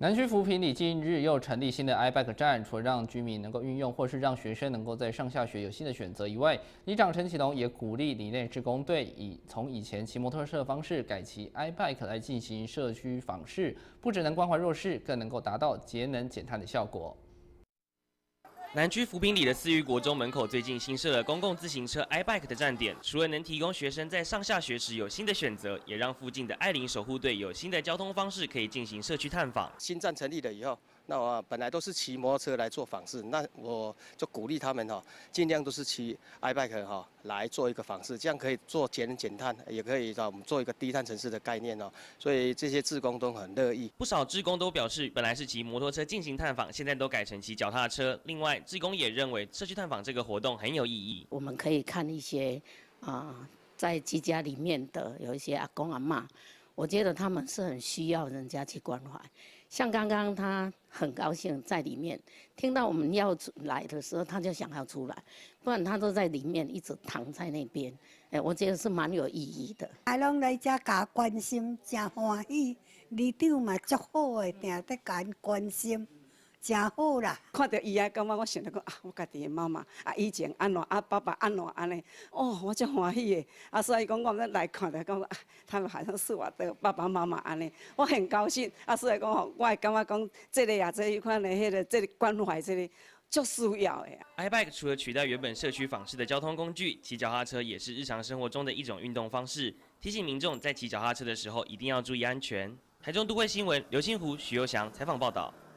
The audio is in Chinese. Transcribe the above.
南区扶贫里近日又成立新的 iBike 站，除了让居民能够运用，或是让学生能够在上下学有新的选择以外，里长陈启龙也鼓励里内志工队从以前骑摩托车的方式改骑 iBike 来进行社区访视，不只能关怀弱势，更能够达到节能减碳的效果。 南区扶贫里的四育国中门口最近新设了公共自行车 iBike 的站点，除了能提供学生在上下学时有新的选择，也让附近的爱邻守护队有新的交通方式可以进行社区探访。新站成立了以后，那我本来都是骑摩托车来做访视，那我就鼓励他们尽量都是骑 iBike 来做一个访视，这样可以做节能减碳，也可以我们做一个低碳城市的概念所以这些志工都很乐意。不少志工都表示，本来是骑摩托车进行探访，现在都改成骑脚踏车。另外，志工也认为社区探访这个活动很有意义。我们可以看一些在居家里面的有一些阿公阿嬷，我觉得他们是很需要人家去关怀。像刚刚他很高兴在里面，听到我们要来的时候，他就想要出来，不然他都在里面一直躺在那边。我觉得是蛮有意义的。拢来遮甲关心，真欢喜。里长嘛足好的，定得甲因关心。 真好啦！看到伊感觉我想到讲我家己的妈妈以前安怎爸爸安怎安尼，我真欢喜的所以讲我们来看的，讲他们好像是我的爸爸妈妈安尼，我很高兴所以讲我会感觉讲这个这一款的这个关怀这个。 就需要的。iBike 除了取代原本社区访视的交通工具，骑脚踏车也是日常生活中的一种运动方式。提醒民众在骑脚踏车的时候一定要注意安全。台中都会新闻刘清湖、许佑祥采访报道。